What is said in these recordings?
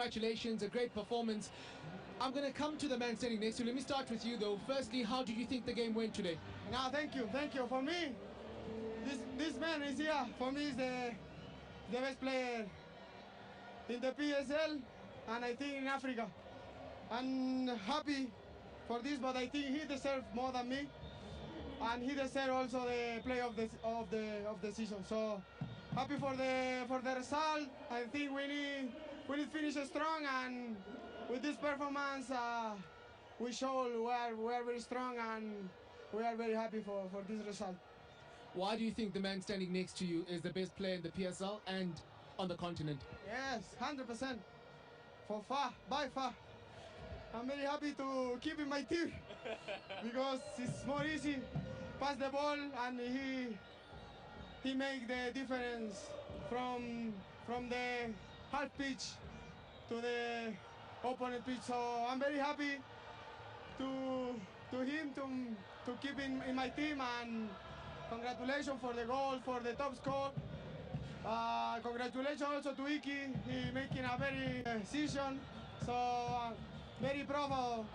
congratulations, a great performance. I'm going to come to the man standing next to you. Let me start with you though. Firstly, how did you think the game went today? No, thank you. For me, this man is here. For me, is the best player in the PSL and I think in Africa. I'm happy for this, but I think he deserves more than me, and he deserves also the play of the season. So happy for the result. I think we need to finish strong, and with this performance, we show we are very strong, and we are very happy for this result. Why do you think the man standing next to you is the best player in the PSL and on the continent? Yes, 100%. By far. I'm very happy to keep in my team because it's more easy. Pass the ball and he make the difference from the half pitch to the opponent pitch. So I'm very happy to him to keep in my team, and congratulations for the goal, for the top score. Congratulations also to Iki. He making a very season. So very proud of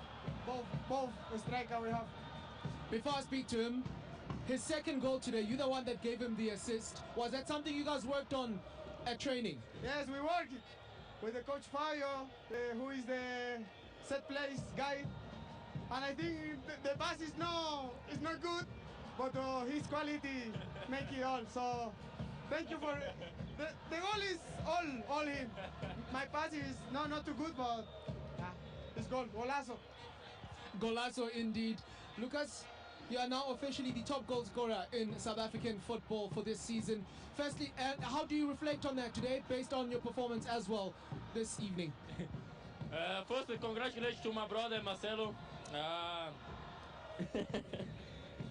both striker we have. Before I speak to him, his second goal today, you're the one that gave him the assist. Was that something you guys worked on at training? Yes, we worked with the coach Fabio, who is the set plays guy. And I think the pass is not good, but his quality make it all. So thank you for the goal is all him. My pass is not too good, but it's goal. Golazo. Golazo indeed. Lucas, you are now officially the top goal scorer in South African football for this season. Firstly, how do you reflect on that today based on your performance as well this evening? First, congratulations to my brother Marcelo.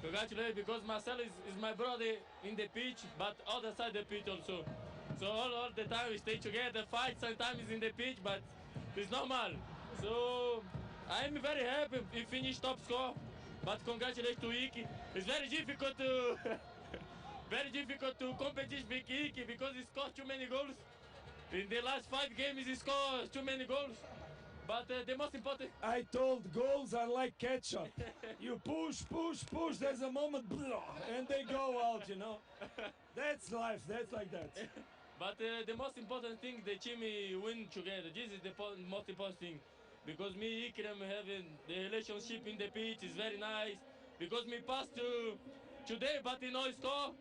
Congratulations, because Marcelo is my brother in the pitch, but other side the pitch also. So all the time we stay together, fight sometimes in the pitch, but it's normal. So I'm very happy we finished top score, but congratulations to Iki. It's very difficult to compete with Iki because he scored too many goals. In the last 5 games he scored too many goals. But the most important... I told goals are like ketchup. You push, there's a moment, and they go out, you know. That's life, that's like that. But the most important thing, the team win together. This is the most important thing. Because me and Ikram having the relationship in the pitch is very nice. Because me passed today, but he no score.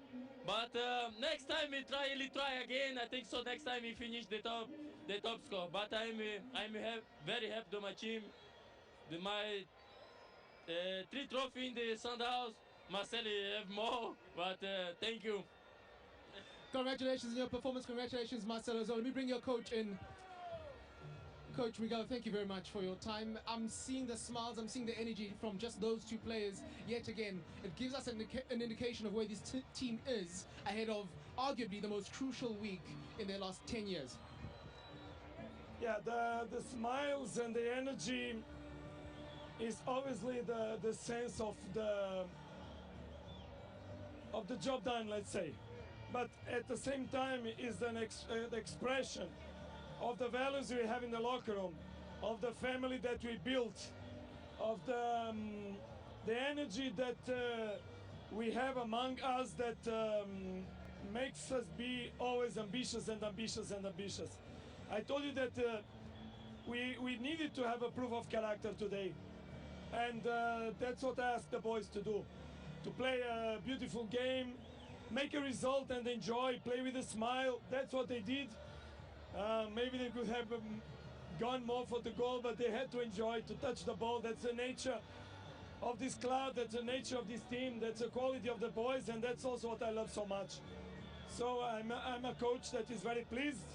But next time we try again. I think so. Next time we finish the top score. But I'm very happy to my team. My 3 trophies in the Sundowns. Marcelo have more. But thank you. Congratulations on your performance. Congratulations, Marcelo. So let me bring your coach in. Coach Miguel, thank you very much for your time. I'm seeing the smiles, I'm seeing the energy from just those 2 players. Yet again, it gives us an indication of where this team is ahead of arguably the most crucial week in their last 10 years. Yeah, the smiles and the energy is obviously the sense of the job done, let's say. But at the same time is the expression of the values we have in the locker room, of the family that we built, of the energy that we have among us that makes us be always ambitious. I told you that we needed to have a proof of character today, and that's what I asked the boys to do, to play a beautiful game, make a result and enjoy, play with a smile. That's what they did. Maybe they could have gone more for the goal, but they had to enjoy, to touch the ball. That's the nature of this club, that's the nature of this team, that's the quality of the boys, and that's also what I love so much. So I'm a coach that is very pleased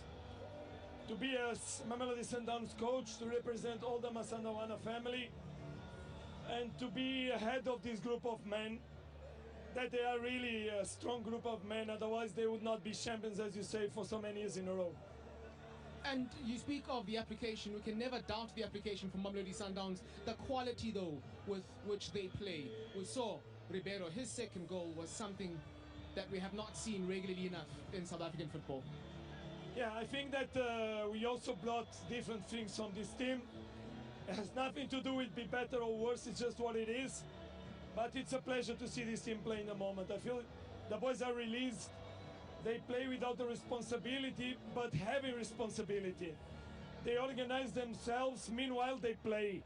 to be a Mamelodi Sundowns coach, to represent all the Masandawana family, and to be ahead of this group of men, that they are really a strong group of men, otherwise they would not be champions, as you say, for so many years in a row. And you speak of the application. We can never doubt the application from Mamelodi Sundowns. The quality, though, with which they play. We saw Ribeiro, his second goal was something that we have not seen regularly enough in South African football. Yeah, I think that we also brought different things from this team. It has nothing to do with be better or worse, it's just what it is. But it's a pleasure to see this team play in the moment. I feel the boys are released. They play without the responsibility, but heavy responsibility. They organize themselves, meanwhile they play.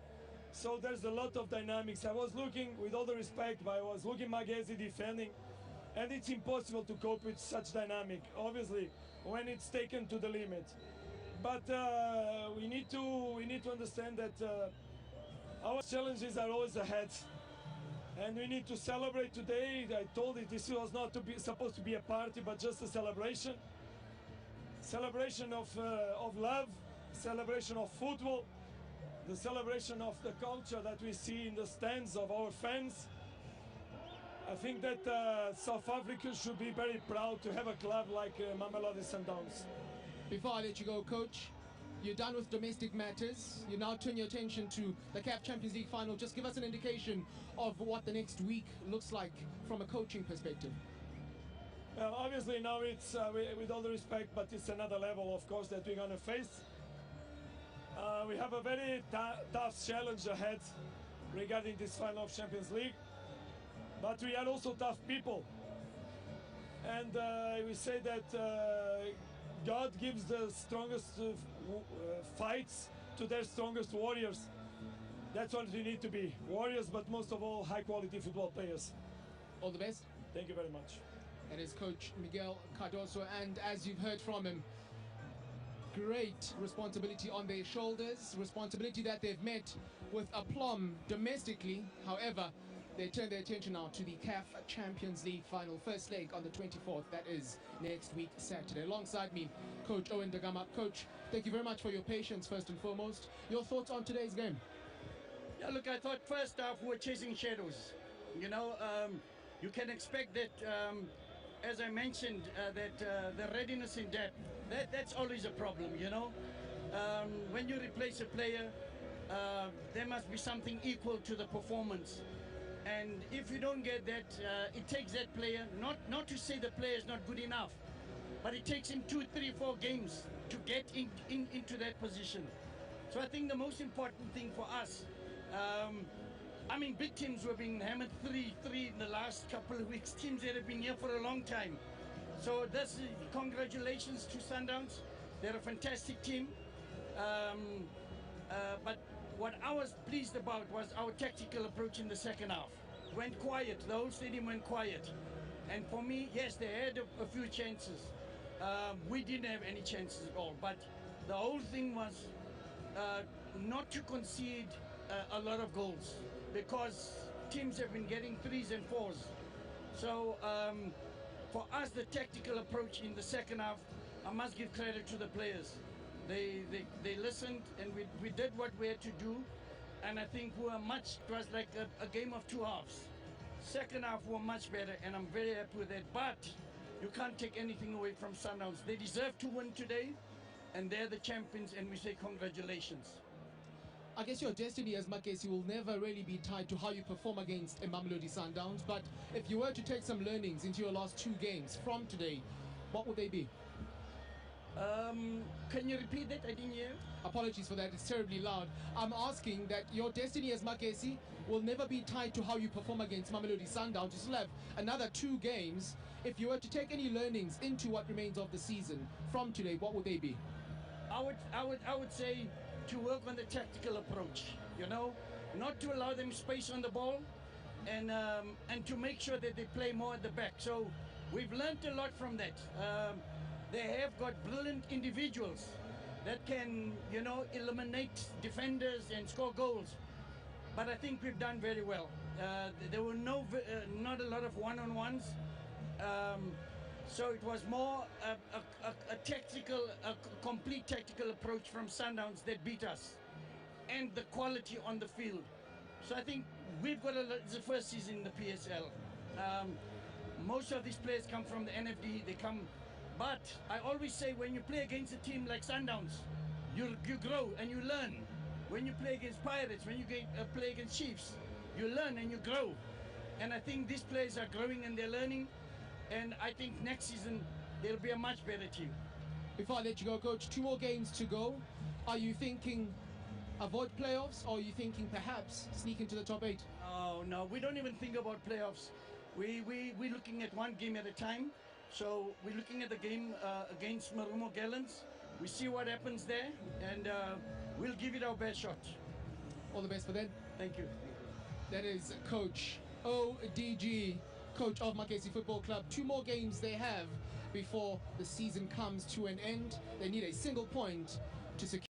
So there's a lot of dynamics. I was looking, with all the respect, but I was looking Magesi defending, and it's impossible to cope with such dynamic, obviously, when it's taken to the limit. But we need to understand that our challenges are always ahead. And we need to celebrate today. I told you this was not supposed to be a party, but just a celebration. Celebration of love, celebration of football, the celebration of the culture that we see in the stands of our fans. I think that South Africa should be very proud to have a club like Mamelodi Sundowns. Before I let you go, Coach, you're done with domestic matters. You now turn your attention to the CAF Champions League final. Just give us an indication of what the next week looks like from a coaching perspective. Well, obviously now it's, with all the respect, but it's another level, of course, that we're going to face. We have a very tough challenge ahead regarding this final of Champions League. But we are also tough people. And we say that God gives the strongest fights to their strongest warriors. That's what we need to be. Warriors, but most of all, high-quality football players. All the best. Thank you very much. That is Coach Miguel Cardoso, and as you've heard from him, great responsibility on their shoulders, responsibility that they've met with aplomb domestically. However, they turn their attention now to the CAF Champions League final, first leg on the 24th. That is next week, Saturday. Alongside me, Coach Owen de Gama. Coach, thank you very much for your patience, first and foremost. Your thoughts on today's game? Yeah, look, I thought first half we were chasing shadows. You know, you can expect that, as I mentioned, that the readiness in depth, that's always a problem, you know. When you replace a player, there must be something equal to the performance. And if you don't get that, it takes that player, not to say the player is not good enough, but it takes him 2, 3, 4 games to get into that position. So I think the most important thing for us, I mean, big teams were being hammered 3-3 in the last couple of weeks. Teams that have been here for a long time. So that's congratulations to Sundowns. They're a fantastic team. But what I was pleased about was our tactical approach in the second half. Went quiet, the whole stadium went quiet. And for me, yes, they had a few chances. We didn't have any chances at all. But the whole thing was not to concede a lot of goals, because teams have been getting 3s and 4s. So for us, the tactical approach in the second half, I must give credit to the players. They listened, and we did what we had to do, and I think we were much, it was like a game of 2 halves. Second half were much better, and I'm very happy with that. But you can't take anything away from Sundowns. They deserve to win today, and they're the champions, and we say congratulations. I guess your destiny as Magesi will never really be tied to how you perform against a Mamelodi Sundowns, but if you were to take some learnings into your last 2 games from today, what would they be? Can you repeat that? I didn't hear. Apologies for that, it's terribly loud. I'm asking that your destiny as Magesi will never be tied to how you perform against Mamelodi Sundowns. You still have another 2 games. If you were to take any learnings into what remains of the season from today, what would they be? I would say to work on the tactical approach, you know, not to allow them space on the ball, and to make sure that they play more at the back. So we've learned a lot from that. They have got brilliant individuals that can, you know, eliminate defenders and score goals. But I think we've done very well. There were not a lot of one-on-ones. So it was more a complete tactical approach from Sundowns that beat us, and the quality on the field. So I think we've got it's the first season in the PSL. Most of these players come from the NFD. They come, but I always say when you play against a team like Sundowns, you grow and you learn. When you play against Pirates, when you play against Chiefs, you learn and you grow. And I think these players are growing and they're learning. And I think next season, they'll be a much better team. Before I let you go, Coach, 2 more games to go. Are you thinking avoid playoffs, or are you thinking perhaps sneak into the top 8? Oh, no, we don't even think about playoffs. We're looking at one game at a time. So we're looking at the game against Marumo Gallants. We see what happens there, and we'll give it our best shot. All the best for them. Thank you. That is Coach ODG, coach of Magesi Football Club. 2 more games they have before the season comes to an end. They need a single point to secure